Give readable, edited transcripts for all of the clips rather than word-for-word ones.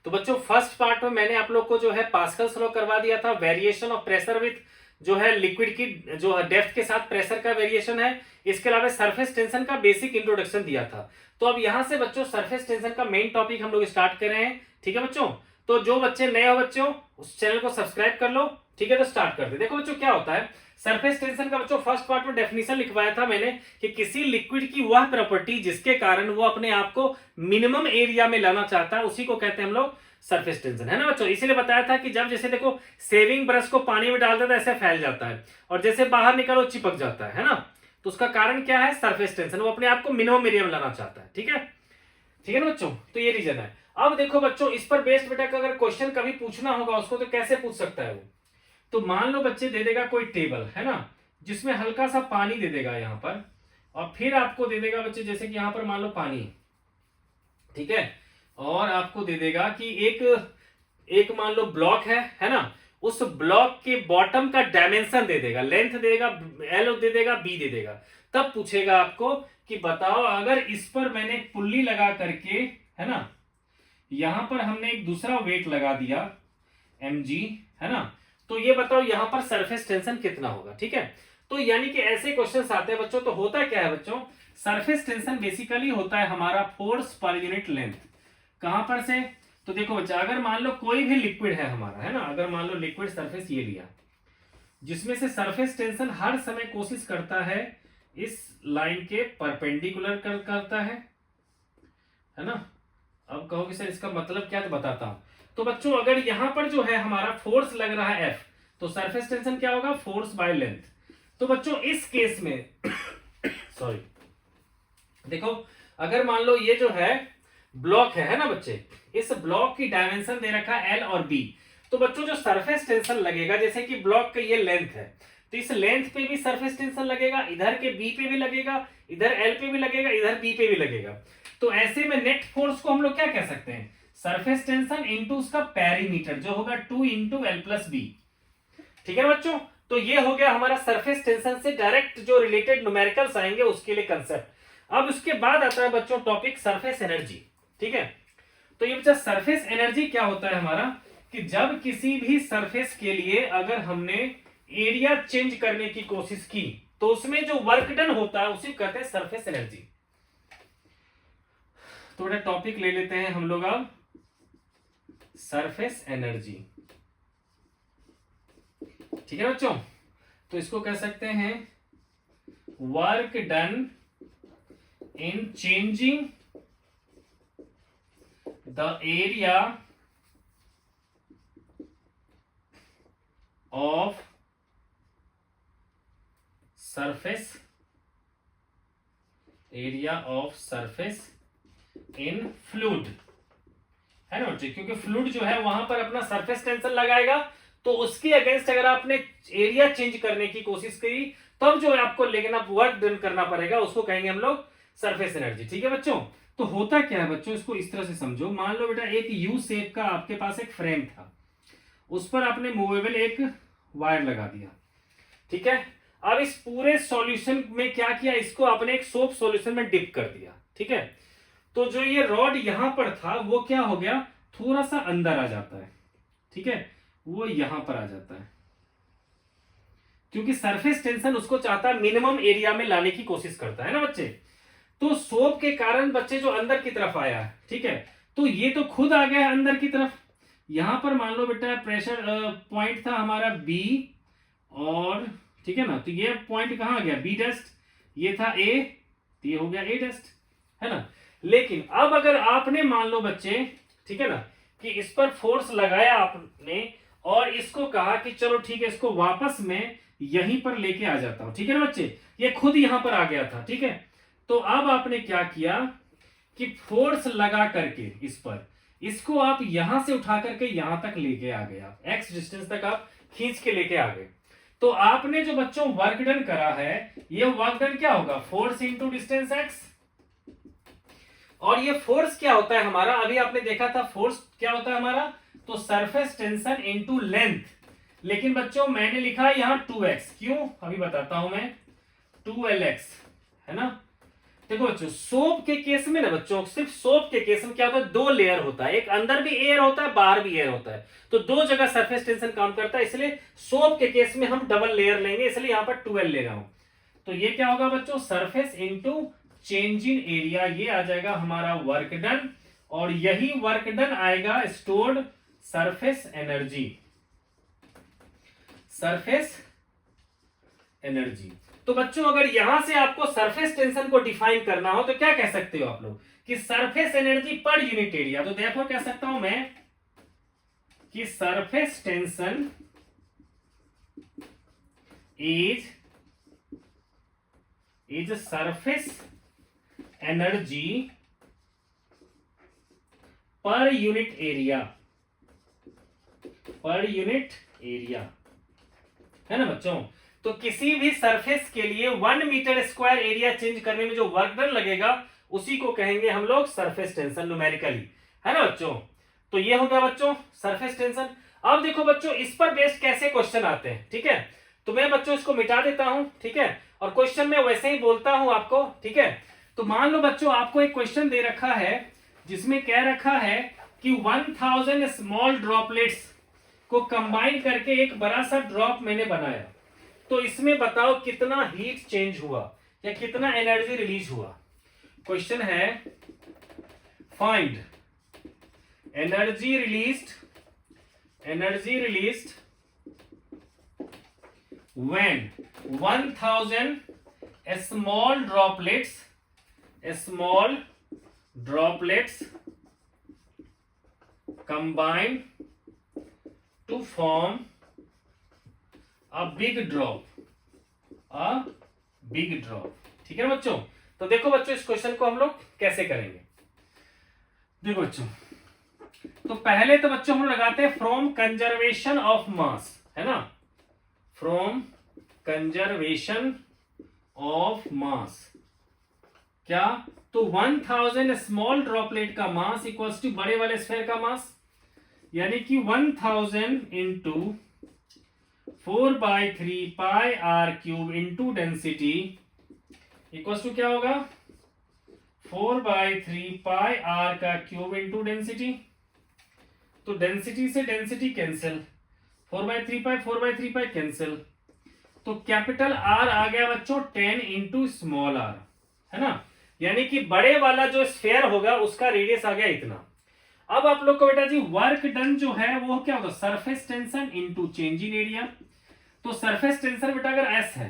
तो बच्चों first part में मैंने आप लोग को जो है पास्कल्स लॉ करवा दिया था, वेरिएशन ऑफ प्रेशर विथ जो है लिक्विड की जो डेप्थ के साथ प्रेशर का वेरिएशन है। इसके अलावा सरफेस टेंशन का बेसिक इंट्रोडक्शन दिया था। तो अब यहां से बच्चों सरफेस टेंशन का मेन टॉपिक हम लोग स्टार्ट कर रहे हैं। ठीक है बच्चों, तो जो बच्चे नए हो बच्चों उस चैनल को सब्सक्राइब कर लो। ठीक है, तो स्टार्ट करते। देखो बच्चों क्या होता है सरफेस टेंशन का। बच्चों फर्स्ट पार्ट में डेफिनेशन लिखवाया था मैंने कि किसी लिक्विड की वह प्रॉपर्टी जिसके कारण वो अपने आप को मिनिमम एरिया में लाना चाहता है, उसी को कहते हैं हम लोग सरफेस टेंशन, है ना बच्चों। इसीलिए बताया था कि जब जैसे देखो सेविंग ब्रश को पानी में डाल देता है ऐसे फैल जाता है, और जैसे बाहर निकालो चिपक जाता है ना। तो उसका कारण क्या है? Surface tension. वो अपने आप को मिनिमम एरिया में लाना चाहता है। ठीक है, ठीक है ना बच्चों, तो ये रीजन है। अब देखो बच्चों इस पर बेस्ड बेटा का अगर क्वेश्चन कभी पूछना होगा उसको तो कैसे पूछ सकता है वो। तो मान लो बच्चे दे देगा कोई टेबल, है ना, जिसमें हल्का सा पानी दे देगा यहाँ पर, और फिर आपको दे देगा बच्चे जैसे कि यहाँ पर मान लो पानी, ठीक है, और आपको दे देगा कि एक मान लो ब्लॉक है ना, उस ब्लॉक के बॉटम का डायमेंशन दे देगा, लेंथ दे देगा, एल दे देगा, बी दे देगा। तब पूछेगा आपको कि बताओ अगर इस पर मैंने एक पुल्ली लगा करके, है ना, यहां पर हमने एक दूसरा वेट लगा दिया mg, है ना, तो ये बताओ यहां पर सरफेस टेंशन कितना होगा। ठीक है, तो यानी कि ऐसे क्वेश्चंस आते हैं बच्चों। तो होता क्या है बच्चों, सरफेस टेंशन बेसिकली होता है हमारा फोर्स पर यूनिट लेंथ। कहां पर से? तो देखो बच्चा अगर मान लो कोई भी लिक्विड है हमारा, है ना, अगर मान लो लिक्विड सरफेस ये लिया, जिसमें से सरफेस टेंशन हर समय कोशिश करता है इस लाइन के परपेंडिकुलर करता है ना। अब कहोगे सर इसका मतलब क्या, तो बताता हूं। तो बच्चों अगर यहां पर जो है हमारा फोर्स लग रहा है F, तो सरफेस टेंशन क्या होगा? Force by length. तो बच्चों इस केस में सॉरी, देखो अगर मान लो ये जो है ब्लॉक है ना बच्चे, इस ब्लॉक की डायमेंशन दे रखा है L और B। तो बच्चों जो सरफेस टेंशन लगेगा, जैसे कि ब्लॉक का ये लेंथ है, तो इस लेंथ पे भी सरफेस टेंशन लगेगा, इधर के B पे भी लगेगा, इधर L पे भी लगेगा, इधर B पे भी लगेगा। तो ऐसे में नेट फोर्स को हम लोग क्या कह सकते हैं? सरफेस टेंशन इंटू उसका पेरीमीटर, जो होगा 2 इंटू एल प्लस बी। ठीक है बच्चों, तो ये हो गया हमारा सरफेस टेंशन से डायरेक्ट जो रिलेटेड न्यूमेरिकल्स आएंगे उसके लिए कंसेप्ट। अब उसके बाद आता है बच्चों टॉपिक सरफेस एनर्जी। ठीक है, तो ये बच्चा सरफेस एनर्जी क्या होता है हमारा, कि जब किसी भी सरफेस के लिए अगर हमने एरिया चेंज करने की कोशिश की तो उसमें जो वर्क डन होता है उसी कहते हैं सरफेस एनर्जी। थोड़ा टॉपिक ले लेते हैं हम लोग अब, सरफेस एनर्जी। ठीक है बच्चों, तो इसको कह सकते हैं work done in changing the area of surface, area of surface in fluid, है ना बच्चे, क्योंकि फ्लूइड जो है वहां पर अपना सरफेस टेंशन लगाएगा, तो उसके अगेंस्ट अगर आपने एरिया चेंज करने की कोशिश करी तब जो है आपको लेकिन वर्क डन करना पड़ेगा, उसको कहेंगे हम लोग सरफेस एनर्जी। ठीक है बच्चों, तो होता क्या है बच्चों, इसको इस तरह से समझो। मान लो बेटा एक यू शेप का आपके पास एक फ्रेम था, उस पर आपने मूवेबल एक वायर लगा दिया। ठीक है, अब इस पूरे सॉल्यूशन में क्या किया, इसको आपने एक सोप सॉल्यूशन में डिप कर दिया। ठीक है, तो जो ये रॉड यहां पर था वो क्या हो गया, थोड़ा सा अंदर आ जाता है। ठीक है, वो यहां पर आ जाता है, क्योंकि सरफेस टेंशन उसको चाहता है मिनिमम एरिया में लाने की कोशिश करता है ना बच्चे। तो सोप के कारण बच्चे जो अंदर की तरफ आया है, ठीक है, तो ये तो खुद आ गया है अंदर की तरफ। यहां पर मान लो बेटा प्रेशर पॉइंट था हमारा बी, और ठीक है ना, तो ये पॉइंट कहां गया, बी डस्ट, ये था ए, तो ये हो गया ए डस्ट, है ना। लेकिन अब अगर आपने मान लो बच्चे, ठीक है ना, कि इस पर फोर्स लगाया आपने और इसको कहा कि चलो ठीक है इसको वापस मैं यहीं पर लेके आ जाता हूं, ठीक है ना बच्चे, ये खुद यहां पर आ गया था। ठीक है, तो अब आपने क्या किया कि फोर्स लगा करके इस पर, इसको आप यहां से उठा करके यहां तक लेके आ गए, आप एक्स डिस्टेंस तक आप खींच के लेके आ गए। तो आपने जो बच्चों वर्क डन करा है, ये वर्क डन क्या होगा, फोर्स इंटू डिस्टेंस एक्स। और ये फोर्स क्या होता है हमारा, अभी आपने देखा था फोर्स क्या होता है हमारा, तो सरफेस टेंशन इनटू लेंथ। लेकिन बच्चों मैंने लिखा है यहां 2x, क्यों अभी बताता हूं मैं, 2lx, है ना। देखो बच्चों, सोप के केस में ना बच्चों, सिर्फ सोप के केस में क्या होता है, दो लेयर होता है, एक अंदर भी एयर होता है, बाहर भी एयर होता है, तो दो जगह सरफेस टेंशन काम करता है, इसलिए सोप के केस में हम डबल लेयर लेंगे, इसलिए यहां पर 12 ले रहा हूं। तो ये क्या होगा बच्चों, surface into change in area, ये आ जाएगा हमारा वर्क डन, और यही वर्क डन आएगा stored surface energy, surface energy. तो बच्चों अगर यहां से आपको सरफेस टेंशन को डिफाइन करना हो तो क्या कह सकते हो आप लोग कि surface energy per unit area, तो देखो कह सकता हूं मैं कि surface tension is surface energy per unit area, per unit area, है ना बच्चों। तो किसी भी सरफेस के लिए 1 मीटर स्क्वायर एरिया चेंज करने में जो वर्क डन लगेगा उसी को कहेंगे हम लोग सरफेस टेंशन न्यूमेरिकली, है ना बच्चों। तो ये हो गया बच्चों सरफेस टेंशन। अब देखो बच्चों इस पर बेस्ड कैसे क्वेश्चन आते हैं, ठीक है। तो मैं बच्चों इसको मिटा देता हूं, ठीक है, और क्वेश्चन में वैसे ही बोलता हूं आपको, ठीक है। तो मान लो बच्चों आपको एक क्वेश्चन दे रखा है जिसमें कह रखा है कि 1000 स्मॉल ड्रॉपलेट्स को कंबाइन करके एक बड़ा सा ड्रॉप मैंने बनाया, तो इसमें बताओ कितना हीट चेंज हुआ या कितना एनर्जी रिलीज हुआ। क्वेश्चन है find energy released when 1000 small droplets combine to form a big drop, ठीक है बच्चों। तो देखो बच्चों इस क्वेश्चन को हम लोग कैसे करेंगे। देखो बच्चों, तो पहले तो बच्चों हम लोग लगाते हैं फ्रॉम कंजर्वेशन ऑफ मास, है ना, फ्रॉम कंजर्वेशन ऑफ मास, क्या, तो 1000 स्मॉल ड्रॉपलेट का मास इक्वल्स टू बड़े वाले स्फेयर का मास, यानी कि 1000 into 4/3 pi R cube into density equals to क्या होगा, 4/3 पाई आर का क्यूब इंटू डेंसिटी। तो डेंसिटी से डेंसिटी कैंसिल, 4/3 पाई कैंसिल, तो कैपिटल आर आ गया बच्चों 10 इंटू स्मॉल आर, है ना, यानी कि बड़े वाला जो स्फेयर होगा उसका रेडियस आ गया इतना। अब आप लोग को बेटा जी वर्क डन जो है वो क्या होगा, surface tension into change in area. तो सरफेस टेंशन बेटा अगर एस है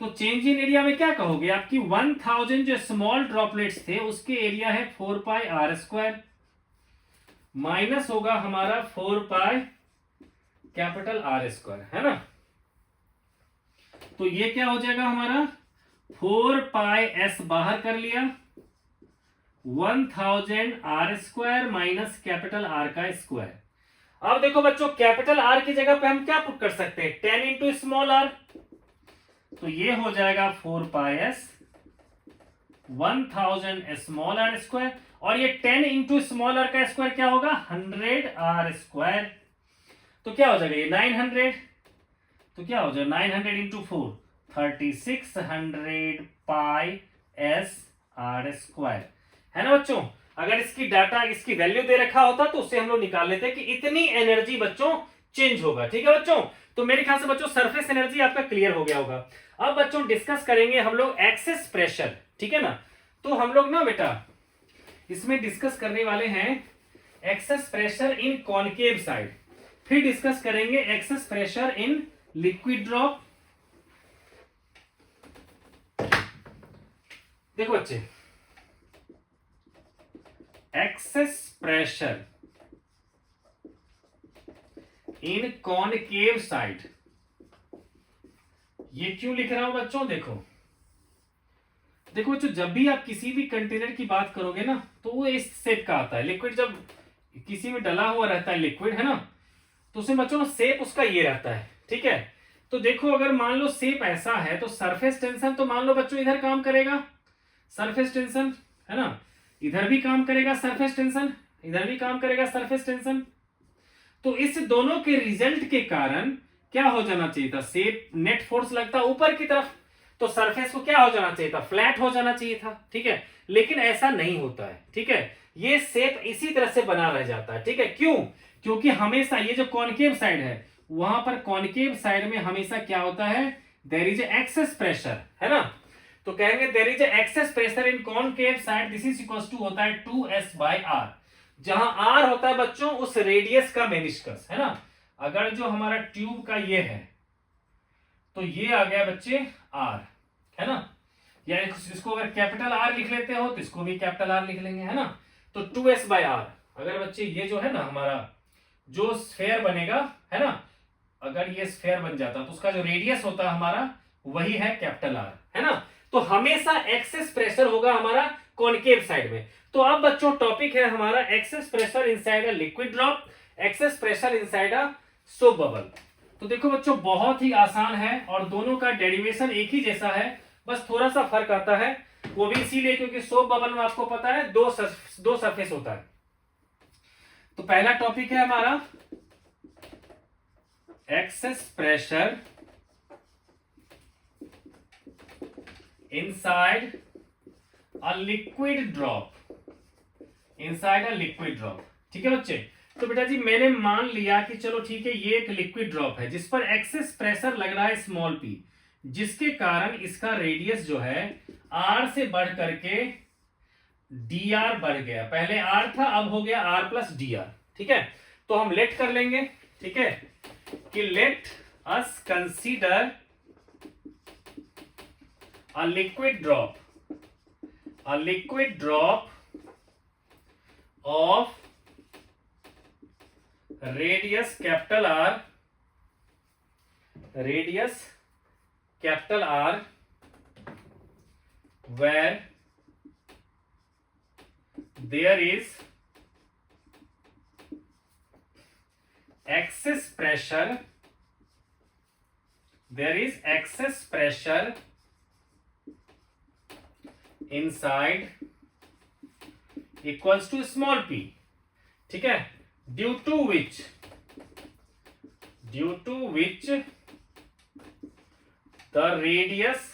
तो चेंज इन एरिया में क्या कहोगे, आपकी 1000 जो स्मॉल ड्रॉपलेट्स थे उसके एरिया है 4 पाई आर स्क्वायर, माइनस होगा हमारा 4 पाई कैपिटल आर स्क्वायर, है ना। तो ये क्या हो जाएगा हमारा 4 पाई एस बाहर कर लिया, 1000 R square minus capital R का स्क्वायर। अब देखो बच्चों कैपिटल आर की जगह पे हम क्या पुट कर सकते हैं, 10 इंटू स्मॉल आर, तो ये हो जाएगा 4 पाई एस 1000 स्मॉल आर स्क्वायर, और ये 10 इंटू स्मॉल आर का स्क्वायर क्या होगा 100 आर स्क्वायर, तो क्या हो जाएगा ये 900, तो क्या हो जाएगा 900 इंटू 4 3600 पाई एस आर स्क्वायर, है ना बच्चों। अगर इसकी डाटा इसकी वैल्यू दे रखा होता तो उससे हम लोग निकाल लेते कि इतनी एनर्जी बच्चों चेंज होगा, ठीक है बच्चों। तो मेरे ख्याल से बच्चों सरफेस एनर्जी आपका क्लियर हो गया होगा। अब बच्चों डिस्कस करेंगे हम लोग एक्सेस प्रेशर, ठीक है ना। तो हम लोग ना बेटा इसमें डिस्कस करने वाले हैं access pressure in concave side, फिर डिस्कस करेंगे access pressure in liquid drop. देखो बच्चे access pressure in concave side, ये क्यों लिख रहा हूं बच्चों, देखो बच्चों जब भी आप किसी भी कंटेनर की बात करोगे ना तो वो इस शेप का आता है। लिक्विड जब किसी में डला हुआ रहता है लिक्विड, है ना, तो उसमें बच्चों शेप उसका ये रहता है, ठीक है। तो देखो अगर मान लो शेप ऐसा है तो सरफेस टेंशन तो मान लो बच्चों इधर काम करेगा सरफेस टेंशन, है ना, इधर भी काम करेगा सरफेस टेंशन, इधर भी काम करेगा सरफेस टेंशन। तो इस दोनों के रिजल्ट के कारण क्या हो जाना चाहिए था, शेप नेट फोर्स लगता ऊपर की तरफ। तो सरफेस को क्या हो जाना चाहिए था, फ्लैट हो जाना चाहिए था, ठीक है। लेकिन ऐसा नहीं होता है, ठीक है। ये शेप इसी तरह से बना रह जाता है, ठीक है। क्यों? क्योंकि हमेशा ये जो कॉनकेव साइड है, वहां पर कॉनकेव साइड में हमेशा क्या होता है, देयर इज एक्सेस प्रेशर, है ना। तो कहेंगे there is excess pressure in concave side, this is equal to होता है 2s/r, जहां r होता है बच्चों उस रेडियस का मेनिस्कस, है ना। अगर जो हमारा ट्यूब का ये है तो ये आ गया बच्चे r, है ना। या इसको अगर कैपिटल R लिख लेते हो तो इसको भी कैपिटल R लिख लेंगे, है ना। तो 2s/r, अगर बच्चे ये जो है ना हमारा जो स्फेयर बनेगा, है ना, अगर ये स्फेयर बन जाता तो उसका जो रेडियस होता है हमारा वही है कैपिटल R, है ना। तो हमेशा एक्सेस प्रेशर होगा हमारा कॉनकेव साइड में। तो अब बच्चों टॉपिक है हमारा excess pressure inside a liquid drop, excess pressure inside a soap bubble. तो देखो बच्चों बहुत ही आसान है और दोनों का डेरिवेशन एक ही जैसा है, बस थोड़ा सा फर्क आता है, वो भी इसीलिए क्योंकि सोप बबल में आपको पता है दो सरफेस होता है। तो पहला टॉपिक है हमारा excess pressure inside a liquid drop, inside a liquid drop, ठीक है बच्चे। तो बेटा जी मैंने मान लिया कि चलो ठीक है ये एक लिक्विड ड्रॉप है जिस पर एक्सेस प्रेशर लग रहा है स्मॉल p, जिसके कारण इसका रेडियस जो है r से बढ़ करके dr बढ़ गया, पहले r था अब हो गया r प्लस dr, ठीक है। तो हम लेट कर लेंगे, ठीक है, कि let us consider a liquid drop, a liquid drop of radius capital R, radius capital R, where there is excess pressure, there is excess pressure inside equals to small p, ठीक है, due to which the radius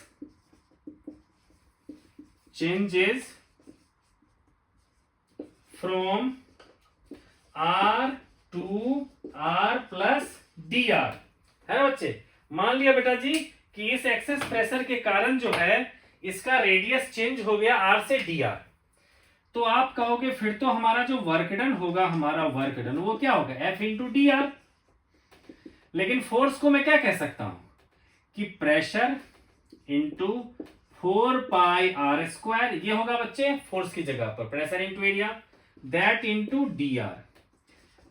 changes from r to r plus dr, है ना बच्चे। मान लिया बेटा जी कि इस एक्सेस प्रेशर के कारण जो है इसका रेडियस चेंज हो गया r से dr, तो आप कहोगे फिर तो हमारा जो वर्क डन होगा, हमारा वर्क डन वो क्या होगा F इंटू डी आर। लेकिन फोर्स को मैं क्या कह सकता हूं कि प्रेशर इंटू 4πr², ये होगा बच्चे फोर्स की जगह पर pressure into area, that into D R.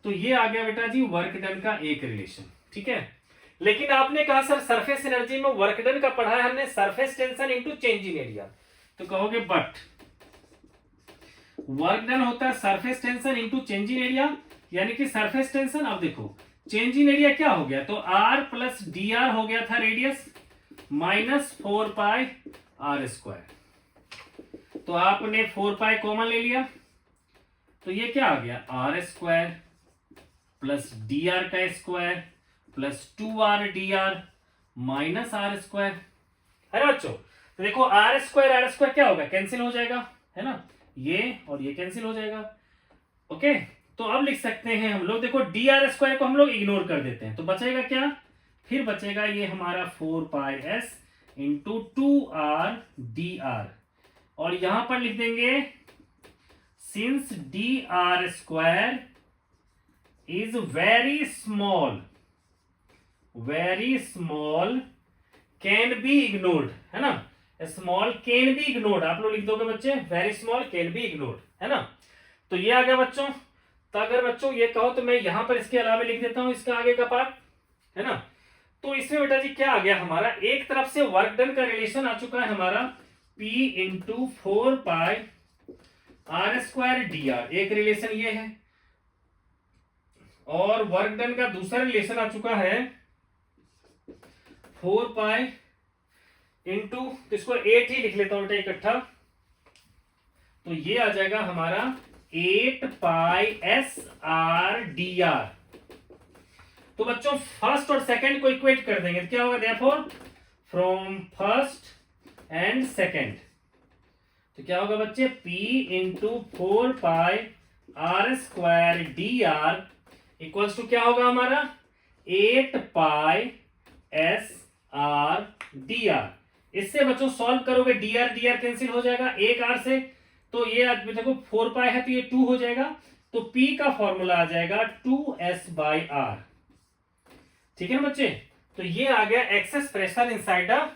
तो ये आ गया बेटा जी वर्क डन का एक रिलेशन, ठीक है। लेकिन आपने कहा सर सरफेस एनर्जी में वर्क डन का पढ़ा है हमने surface tension into change in area, तो कहोगे बट वर्क डन होता है surface tension into change in area, यानी कि सरफेस टेंशन, अब देखो चेंज इन एरिया क्या हो गया, तो r प्लस डी आर हो गया था रेडियस माइनस 4πr², तो आपने 4π कॉमन ले लिया, तो ये क्या आ गया r² प्लस डी आर का square plus 2r dr minus r², है ना बच्चों। तो देखो r² क्या होगा, कैंसिल हो जाएगा, है ना, ये और ये कैंसिल हो जाएगा, ओके। तो अब लिख सकते हैं हम लोग, देखो dr² को हम लोग इग्नोर कर देते हैं, तो बचेगा क्या, फिर बचेगा ये हमारा 4πs इंटू 2r dr, और यहां पर लिख देंगे since dr² is very small can be ignored, है ना, स्मॉल कैन बी इग्नोर्ड, आप लोग लिख दोगे बच्चे very small can be ignored, है ना। तो ये आ गया बच्चों। तो अगर बच्चों ये कहो तो मैं यहां पर इसके अलावा लिख देता हूं इसका आगे का पार्ट, है ना। तो इसमें बेटा जी क्या आ गया हमारा, एक तरफ से वर्क डन का रिलेशन आ चुका है हमारा P इंटू 4πr² dr, एक रिलेशन ये है, और वर्क डन का दूसरा रिलेशन आ चुका है 4π इंटू, इसको 8 ही लिख लेता हूं बेटा इकट्ठा, तो ये आ जाएगा हमारा 8πsr dr। तो बच्चों फर्स्ट और सेकंड को इक्वेट कर देंगे तो क्या होगा, therefore from first and second. तो क्या होगा बच्चे, P into 4πr² equals to क्या होगा हमारा, 8πs/r/dr। इससे बच्चों सॉल्व करोगे, dr dr कैंसिल हो जाएगा एक r से, तो ये देखो 4π है तो ये 2 हो जाएगा, तो P का फॉर्मूला आ जाएगा 2s/r। ठीक है ना बच्चे, तो ये आ गया excess pressure inside the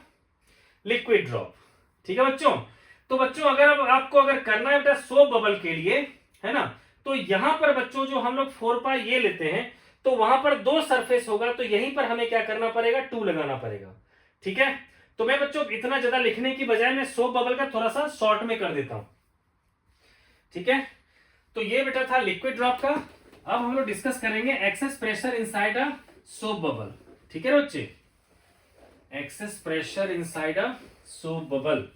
liquid drop. ठीक है बच्चों, तो बच्चों अगर आपको अगर करना है बेटा सोप बबल के लिए, है ना, तो यहां पर बच्चों जो हम लोग 4π ये लेते हैं, तो वहां पर 2 सरफेस होगा, तो यहीं पर हमें क्या करना पड़ेगा, 2 लगाना पड़ेगा। ठीक है, तो मैं बच्चों इतना ज्यादा लिखने की बजाय मैं सोप बबल का थोड़ा सा शॉर्ट में कर देता हूं। ठीक है, तो ये बेटा था लिक्विड ड्रॉप का। अब हम लोग डिस्कस करेंगे excess pressure inside a soap bubble. ठीक है बच्चे, excess pressure inside a soap bubble,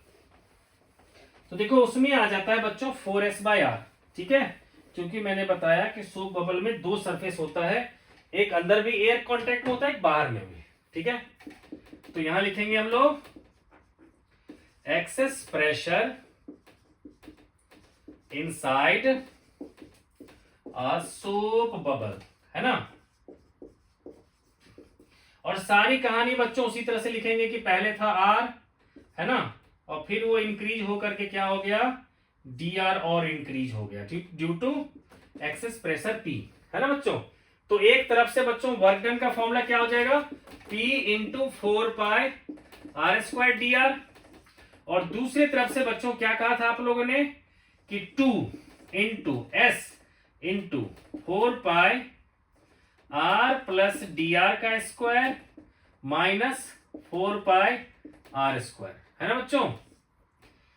तो देखो उसमें आ जाता है बच्चों 4s/r। ठीक है, क्योंकि मैंने बताया कि सोप बबल में 2 सरफेस होता है, एक अंदर भी एयर कांटेक्ट में होता है, एक बाहर में भी। ठीक है, तो यहां लिखेंगे हम लोग excess pressure inside a soap bubble, है ना। और सारी कहानी बच्चों उसी तरह से लिखेंगे कि पहले था r, है ना, और फिर वो इंक्रीज होकर के क्या हो गया, dr और इंक्रीज हो गया, ठीक, due to excess pressure P, है ना बच्चों। तो एक तरफ से बच्चों वर्क डन का फॉर्मूला क्या हो जाएगा, P इंटू 4πr²dr, और दूसरी तरफ से बच्चों क्या कहा था आप लोगों ने कि 2 into s into 4πr+dr² minus 4πr², है ना बच्चों।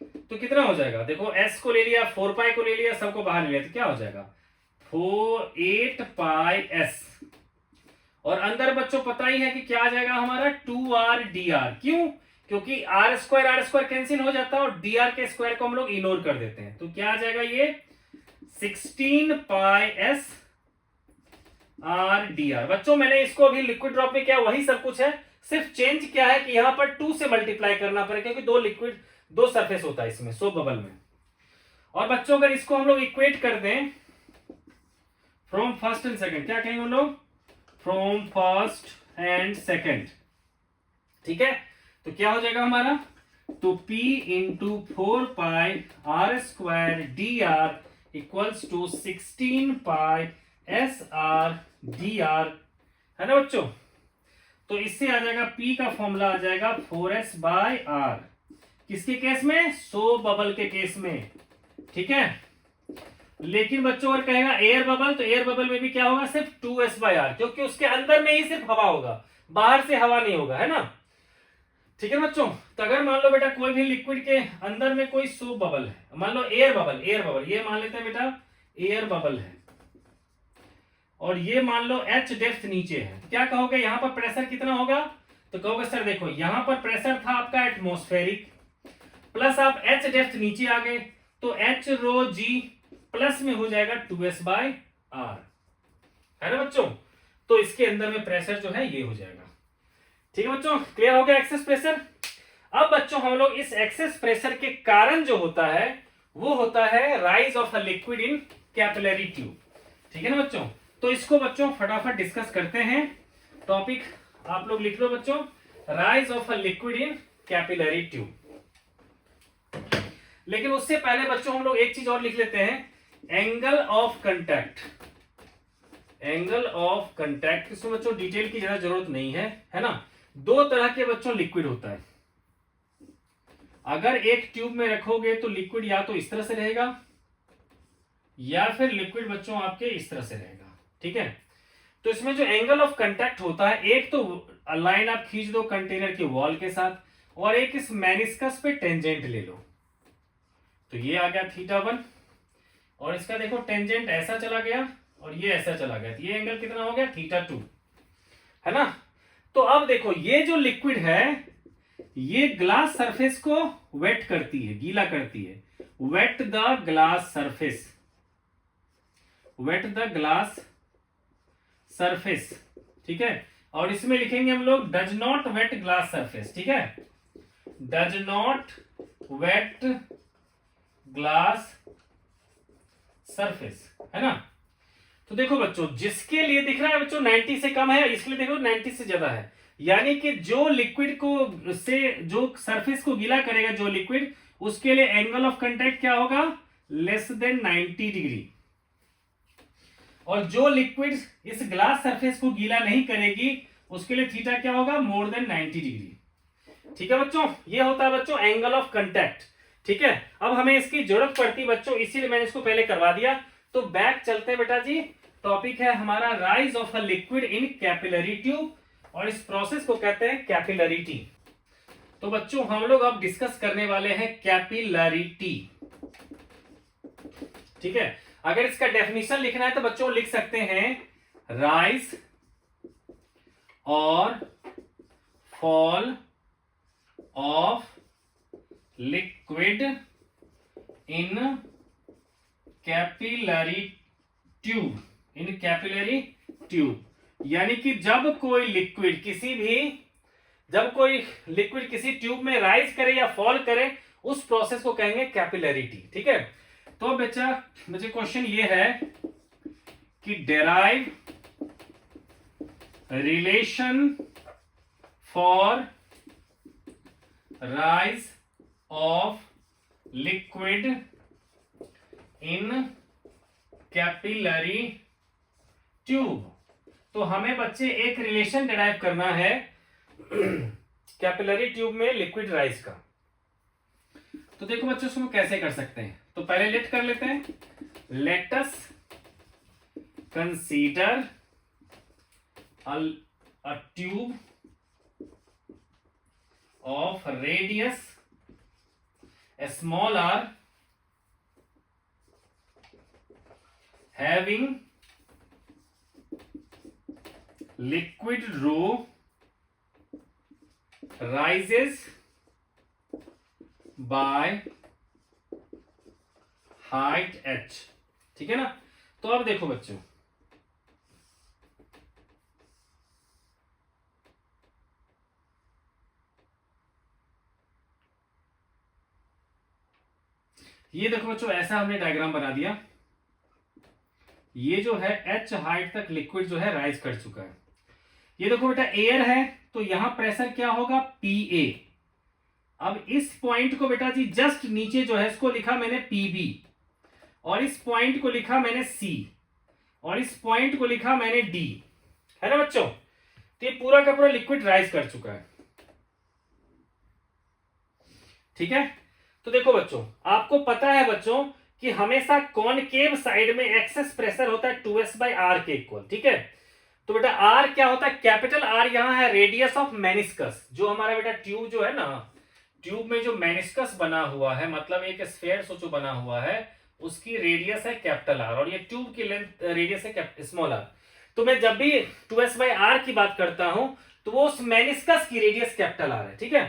तो कितना हो जाएगा, देखो s को ले लिया, 4π को ले लिया, सबको बाहर ले लिया, तो क्या हो जाएगा 8πs, और अंदर बच्चों पता ही है कि क्या आ जाएगा हमारा 2r/dr। क्यों, क्योंकि r² कैंसिल हो जाता है और dr के स्क्वायर को हम लोग इग्नोर कर देते हैं, तो क्या आ जाएगा ये 16πs/r/dr। बच्चों मैंने इसको अभी लिक्विड ड्रॉप में क्या वही सब कुछ है, सिर्फ चेंज क्या है कि यहां पर 2 से मल्टीप्लाई करना पड़ेगा, क्योंकि 2 सरफेस होता है इसमें सोप बबल में। और बच्चों अगर इसको हम लोग इक्वेट कर दें फ्रॉम फर्स्ट एंड सेकंड, क्या कहेंगे हम लोग, फ्रॉम फर्स्ट एंड सेकंड। ठीक है, तो क्या हो जाएगा हमारा, तो P into 4πr²dr equals to 16πs/r/dr, है ना बच्चों। तो इससे आ जाएगा P का फॉर्मूला आ जाएगा 4s/r, किसके केस में, सोप बबल के केस में। ठीक है, लेकिन बच्चों अगर कहेगा एयर बबल, तो एयर बबल में भी क्या होगा, सिर्फ 2s/r, क्योंकि उसके अंदर में ही सिर्फ हवा होगा, बाहर से हवा नहीं होगा, है ना। ठीक है बच्चों, तो अगर मान लो बेटा कोई भी लिक्विड के अंदर में कोई सोप बबल है, मान लो एयर बबल ये मान लेते हैं बेटा एयर बबल है, और ये मान लो h डेप्थ नीचे है, तो क्या कहोगे यहां पर प्रेशर कितना होगा, तो कहोगे सर देखो यहां पर प्रेशर था आपका एटमॉस्फेरिक, प्लस आप h डेप्थ नीचे आ गए, तो h ρg प्लस में हो जाएगा 2s/r, है ना बच्चों। तो इसके अंदर में प्रेशर जो है ये हो जाएगा। ठीक है बच्चों, क्लियर हो गया एक्सेस प्रेशर। अब बच्चों हम लोग इस एक्सेस प्रेशर के कारण जो होता है वो होता है rise of a liquid in capillary tube. ठीक है ना बच्चों, तो इसको बच्चों फटाफट डिस्कस करते हैं। टॉपिक आप लोग लिख लो बच्चों, rise of a liquid in capillary tube. लेकिन उससे पहले बच्चों हम लोग एक चीज और लिख लेते हैं, angle of contact. Angle of contact, इसमें बच्चों डिटेल की ज्यादा जरूरत नहीं है ना। 2 तरह के बच्चों लिक्विड होता है, अगर एक ट्यूब में रखोगे तो लिक्विड या तो इस तरह से रहेगा या फिर लिक्विड बच्चों आपके इस तरह से रहेगा। ठीक है, तो इसमें जो एंगल ऑफ कंटैक्ट होता है, एक तो लाइन आप खींच दो कंटेनर के वॉल के साथ, और एक इस मेनिस्कस पे टेंजेंट ले लो, तो ये आ गया θ1, और इसका देखो टेंजेंट ऐसा चला गया और ये ऐसा चला गया, तो ये एंगल कितना हो गया θ2, है ना। तो अब देखो ये जो लिक्विड है ये ग्लास सरफेस को वेट करती है, गीला करती है, wet the glass surface, wet the glass surface. ठीक है, और इसमें लिखेंगे हम लोग does not wet glass surface. ठीक है, does not wet glass surface, है ना। तो देखो बच्चों, जिसके लिए दिख रहा है बच्चों 90 से कम है, इसके लिए देखो 90 से ज्यादा है, यानी कि जो लिक्विड को से जो सरफेस को गीला करेगा जो लिक्विड, उसके लिए एंगल ऑफ कांटेक्ट क्या होगा, लेस देन 90 डिग्री। और जो लिक्विड इस ग्लास सरफेस को गीला नहीं करेगी उसके लिए थीटा क्या होगा, मोर देन 90 डिग्री। ठीक है बच्चों, ये होता है बच्चों एंगल ऑफ कांटेक्ट। ठीक है, अब हमें इसकी जरूरत पड़ती बच्चों, इसीलिए मैंने इसको पहले करवा दिया। तो बैक चलते हैं बेटा जी, टॉपिक है हमारा rise of a liquid in capillary tube, और इस प्रोसेस को कहते हैं कैपिलरिटी। तो बच्चों हम लोग अब डिस्कस करने वाले हैं कैपिलरिटी। ठीक है, अगर इसका डेफिनेशन लिखना है तो बच्चों लिख सकते हैं राइज और fall of liquid in capillary tube, in capillary tube, यानी कि जब कोई लिक्विड किसी ट्यूब में राइज करे या फॉल करे, उस प्रोसेस को कहेंगे कैपिलरिटी। ठीक है, तो बच्चे क्वेश्चन ये है कि derive relation for rise of liquid in capillary tube. तो हमें बच्चे एक रिलेशन डिराइव करना है कैपिलरी ट्यूब में लिक्विड राइज का। तो देखो बच्चों इसको कैसे कर सकते हैं, तो पहले लेट कर लेते हैं। Let us consider a tube of radius small r having liquid rho rises by height h। ठीक है ना, तो अब देखो बच्चों, ये देखो बच्चों ऐसा हमने डायग्राम बना दिया। ये जो है h हाइट तक लिक्विड जो है राइज कर चुका है। ये देखो बेटा एयर है, तो यहां प्रेशर क्या होगा, PA। अब इस पॉइंट को बेटा जी जस्ट नीचे जो है इसको लिखा मैंने PB, और इस पॉइंट को लिखा मैंने C, और इस पॉइंट को लिखा मैंने D, है ना बच्चों। तो ये पूरा का पूरा लिक्विड राइज कर चुका है। ठीक है, तो देखो बच्चों, आपको पता है बच्चों कि हमेशा कॉनकेव साइड में एक्सेस प्रेशर होता है 2s/r के इक्वल। ठीक है, तो बेटा r क्या होता है, कैपिटल R यहां है रेडियस ऑफ मेनिस्कस। जो हमारा बेटा ट्यूब जो है ना, ट्यूब में जो मेनिस्कस बना हुआ है, मतलब एक स्फीयर सोचो बना हुआ है, उसकी रेडियस है कैपिटल R, और ये ट्यूब की लेंथ रेडियस है स्मॉल r। तो मैं जब भी 2s/r की बात करता हूं तो वो उस मेनिस्कस की रेडियस कैपिटल R है। ठीक है,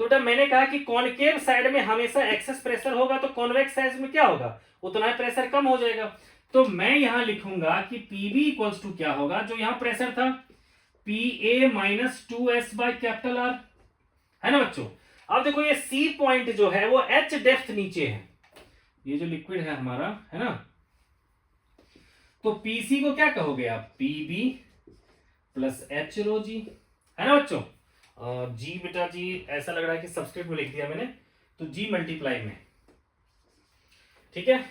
तो बेटा मैंने कहा कि कॉनकेव साइड में हमेशा एक्सेस प्रेशर होगा, तो कॉन्वेक्स साइड में क्या होगा, उतना प्रेशर कम हो जाएगा। तो मैं यहां लिखूंगा कि PB इक्वल्स टू क्या होगा, जो यहां प्रेशर था PA माइनस 2s/R, है ना बच्चों। अब देखो ये C पॉइंट जो है वो H डेप्थ नीचे है, ये जो लिक्विड है हमारा, है ना। तो PC को क्या कहोगे आप, PB प्लस H रो जी, है ना बच्चों। जी बेटा जी ऐसा लग रहा है कि सब्सक्रिप्ट में लिख दिया मैंने, तो G मल्टीप्लाई में। ठीक है,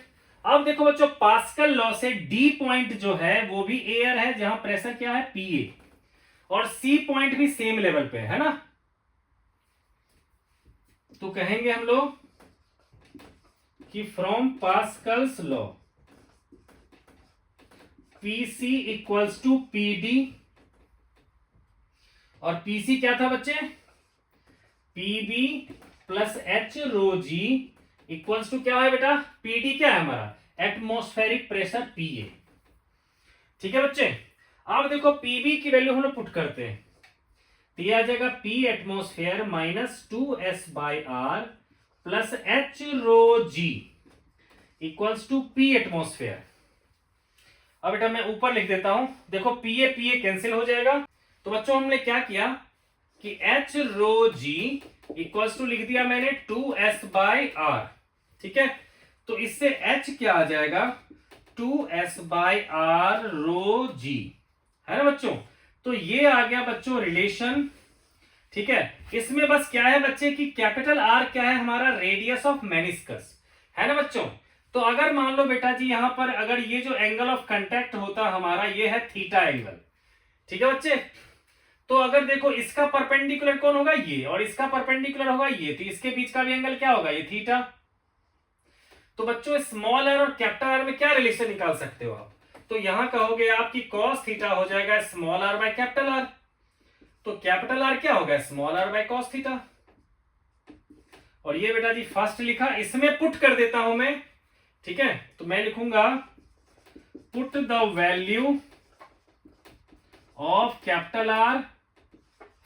अब देखो बच्चों पास्कल लॉ से D पॉइंट जो है वो भी एयर है, जहां प्रेशर क्या है PA, और C पॉइंट भी सेम लेवल पे है ना। तो कहेंगे हम लोग कि from Pascal's law PC equals to PD, और PC क्या था बच्चे, PB plus H rho G equals to क्या है बेटा, PD क्या है हमारा, एटमॉस्फेरिक प्रेशर PA। ठीक है बच्चे, अब देखो PB की वैल्यू हम लोग पुट करते हैं, तो ये आ जाएगा P atmosphere minus 2s/r plus H rho G equals to P atmosphere. अब बेटा मैं ऊपर लिख देता हूं, देखो PA कैंसिल हो जाएगा। तो बच्चों हमने क्या किया कि H rho G equals to लिख दिया मैंने 2s/r, ठीक है। तो इससे h क्या आ जाएगा, 2s/r रो जी, है ना बच्चों। तो ये आ गया बच्चों रिलेशन, ठीक है। इसमें बस क्या है बच्चे कि कैपिटल आर क्या है हमारा, रेडियस ऑफ मेनिस्कस, है ना बच्चों। तो अगर मान लो बेटा जी यहां पर अगर ये जो एंगल ऑफ कांटेक्ट होता हमारा ये है थीटा एंगल, ठीक है बच्चे। तो अगर देखो इसका परपेंडिकुलर कौन होगा, ये, और इसका परपेंडिकुलर होगा ये, तो इसके बीच का भी एंगल क्या होगा, ये थीटा। तो बच्चों स्मॉल आर और कैपिटल आर में क्या रिलेशन निकाल सकते हो आप, तो यहां कहोगे आप कि कॉस थीटा हो जाएगा small R by capital R. तो कैपिटल आर क्या होगा, small R by cos theta. और ये बेटा जी फर्स्ट लिखा, इसमें पुट कर देता हूं मैं, ठीक है। तो मैं लिखूंगा put the value of capital R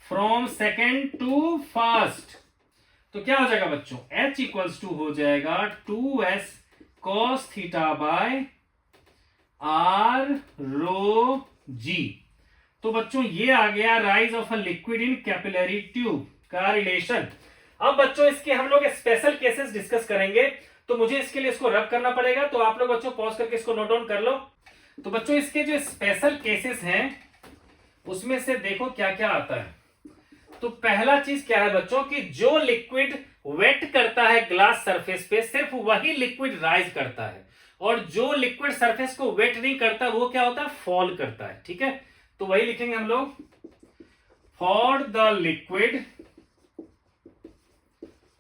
from second to first. तो क्या हो जाएगा बच्चों, h इक्वल्स टू हो जाएगा 2s cos theta by r rho g। तो बच्चों ये आ गया rise of a liquid in capillary tube का रिलेशन। अब बच्चों इसके हम लोग स्पेशल केसेस डिस्कस करेंगे, तो मुझे इसके लिए इसको रब करना पड़ेगा, तो आप लोग बच्चों पॉज करके इसको नोट डाउन कर लो। तो बच्चों इसके जो स्पेशल केसेस हैं उसमें से देखो क्या क्या आता है। तो पहला चीज क्या है बच्चों कि जो लिक्विड वेट करता है ग्लास सरफेस पे सिर्फ वही लिक्विड राइज करता है, और जो लिक्विड सरफेस को वेट नहीं करता वो क्या होता है, फॉल करता है, ठीक है। तो वही लिखेंगे हम लोग, for the liquid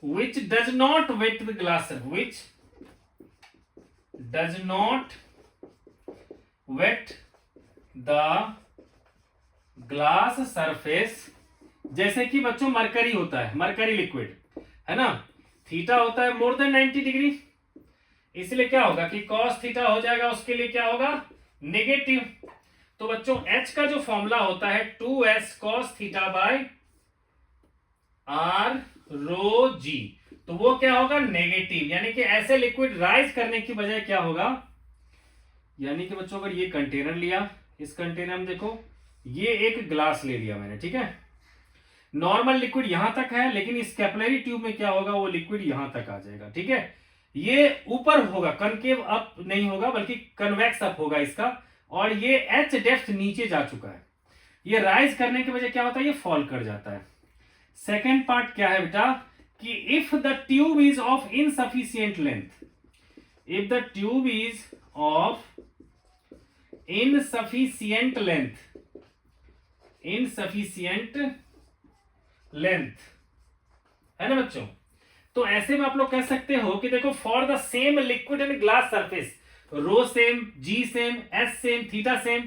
which does not wet the glass, which does not wet the glass surface, जैसे कि बच्चों मरकरी होता है, मरकरी लिक्विड है ना, थीटा होता है मोर देन 90 डिग्री, इसलिए क्या होगा कि cos थीटा हो जाएगा, उसके लिए क्या होगा, नेगेटिव। तो बच्चों h का जो फॉर्मूला होता है 2s cos theta by r रो जी, तो वो क्या होगा, नेगेटिव। यानी कि ऐसे लिक्विड राइज करने की बजाय क्या होगा, यानी कि बच्चों अगर ये कंटेनर लिया, इस कंटेनर में देखो ये एक ग्लास ले लिया मैंने, ठीक है। नॉर्मल लिक्विड यहां तक है, लेकिन इस कैपिलरी ट्यूब में क्या होगा, वो लिक्विड यहां तक आ जाएगा, ठीक है। ये ऊपर होगा, कनकेव अप नहीं होगा बल्कि कन्वेक्स अप होगा इसका, और ये एच डेप्थ नीचे जा चुका है। ये राइज करने की वजह क्या होता है, ये फॉल कर जाता है। सेकेंड पार्ट क्या है बेटा कि if the tube is of insufficient length, if the tube is of insufficient length, insufficient length, है ना बच्चों। तो ऐसे में आप लोग कह सकते हो कि देखो for the same liquid in glass surface, rho same, G same, S same, theta same,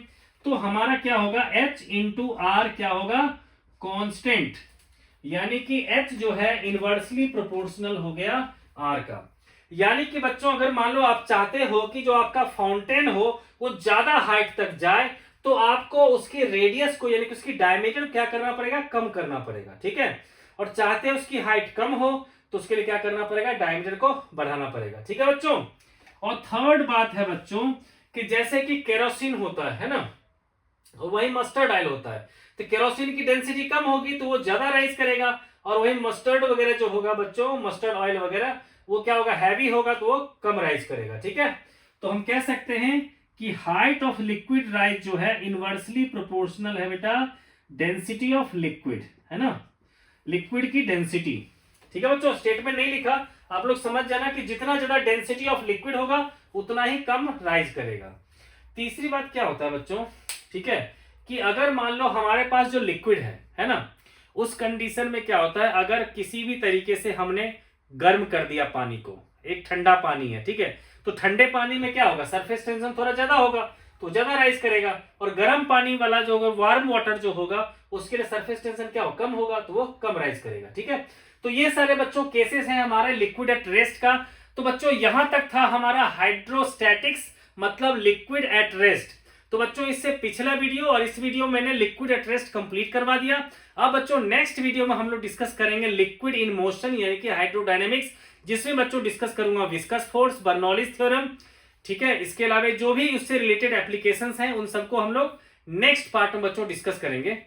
तो हमारा क्या होगा, h इंटू आर क्या होगा, कांस्टेंट, यानी कि h जो है इनवर्सली प्रोपोर्शनल हो गया r का। यानी कि बच्चों अगर मान लो आप चाहते हो कि जो आपका फाउंटेन हो वो ज्यादा हाइट तक जाए, तो आपको उसकी रेडियस को यानी कि उसकी डायमीटर क्या करना पड़ेगा, कम करना पड़ेगा, ठीक है। और चाहते हैं उसकी हाइट कम हो तो उसके लिए क्या करना पड़ेगा, डायमीटर को बढ़ाना पड़ेगा, ठीक है बच्चों। और थर्ड बात है बच्चों कि जैसे कि केरोसिन होता है ना, वही मस्टर्ड ऑयल होता है, तो केरोसिन की डेंसिटी कम होगी तो वो ज्यादा राइज करेगा, और वही मस्टर्ड वगैरह जो होगा बच्चों, मस्टर्ड ऑयल वगैरह, वो क्या होगा, हैवी होगा तो वो कम राइज करेगा, ठीक है। तो हम कह सकते हैं कि हाइट ऑफ लिक्विड राइज जो है इनवर्सली प्रोपोर्शनल है बेटा डेंसिटी ऑफ लिक्विड, है ना, लिक्विड की डेंसिटी, ठीक है बच्चों। स्टेटमेंट नहीं लिखा, आप लोग समझ जाना कि जितना ज्यादा डेंसिटी ऑफ लिक्विड होगा उतना ही कम राइज करेगा। तीसरी बात क्या होता है बच्चों, ठीक है, कि अगर मान लो हमारे पास जो लिक्विड है ना, उस कंडीशन में क्या होता है, अगर किसी भी तरीके से हमने गर्म कर दिया पानी को, एक ठंडा पानी है, ठीक है, तो ठंडे पानी में क्या होगा, सरफेस टेंशन थोड़ा ज्यादा होगा तो ज्यादा राइज करेगा, और गर्म पानी वाला जो होगा, वार्म वाटर जो होगा, उसके लिए सरफेस टेंशन क्या हो, कम होगा तो वो कम राइज करेगा, ठीक है। तो ये सारे बच्चों केसेस हैं हमारे लिक्विड एट रेस्ट का। तो बच्चों यहां तक था हमारा हाइड्रोस्टैटिक्स, मतलब लिक्विड एट रेस्ट। तो बच्चों इससे पिछला वीडियो और इस वीडियो मैंने लिक्विड एट रेस्ट कंप्लीट करवा दिया। अब बच्चों नेक्स्ट वीडियो में हम लोग डिस्कस करेंगे लिक्विड इन मोशन यानी कि हाइड्रोडायनेमिक्स, जिसमें बच्चों डिस्कस करूंगा विस्कस फोर्स, बर्नौलीज थ्योरम, ठीक है। इसके अलावा जो भी उससे रिलेटेड एप्लीकेशंस हैं उन सबको हम लोग नेक्स्ट पार्ट में बच्चों डिस्कस करेंगे।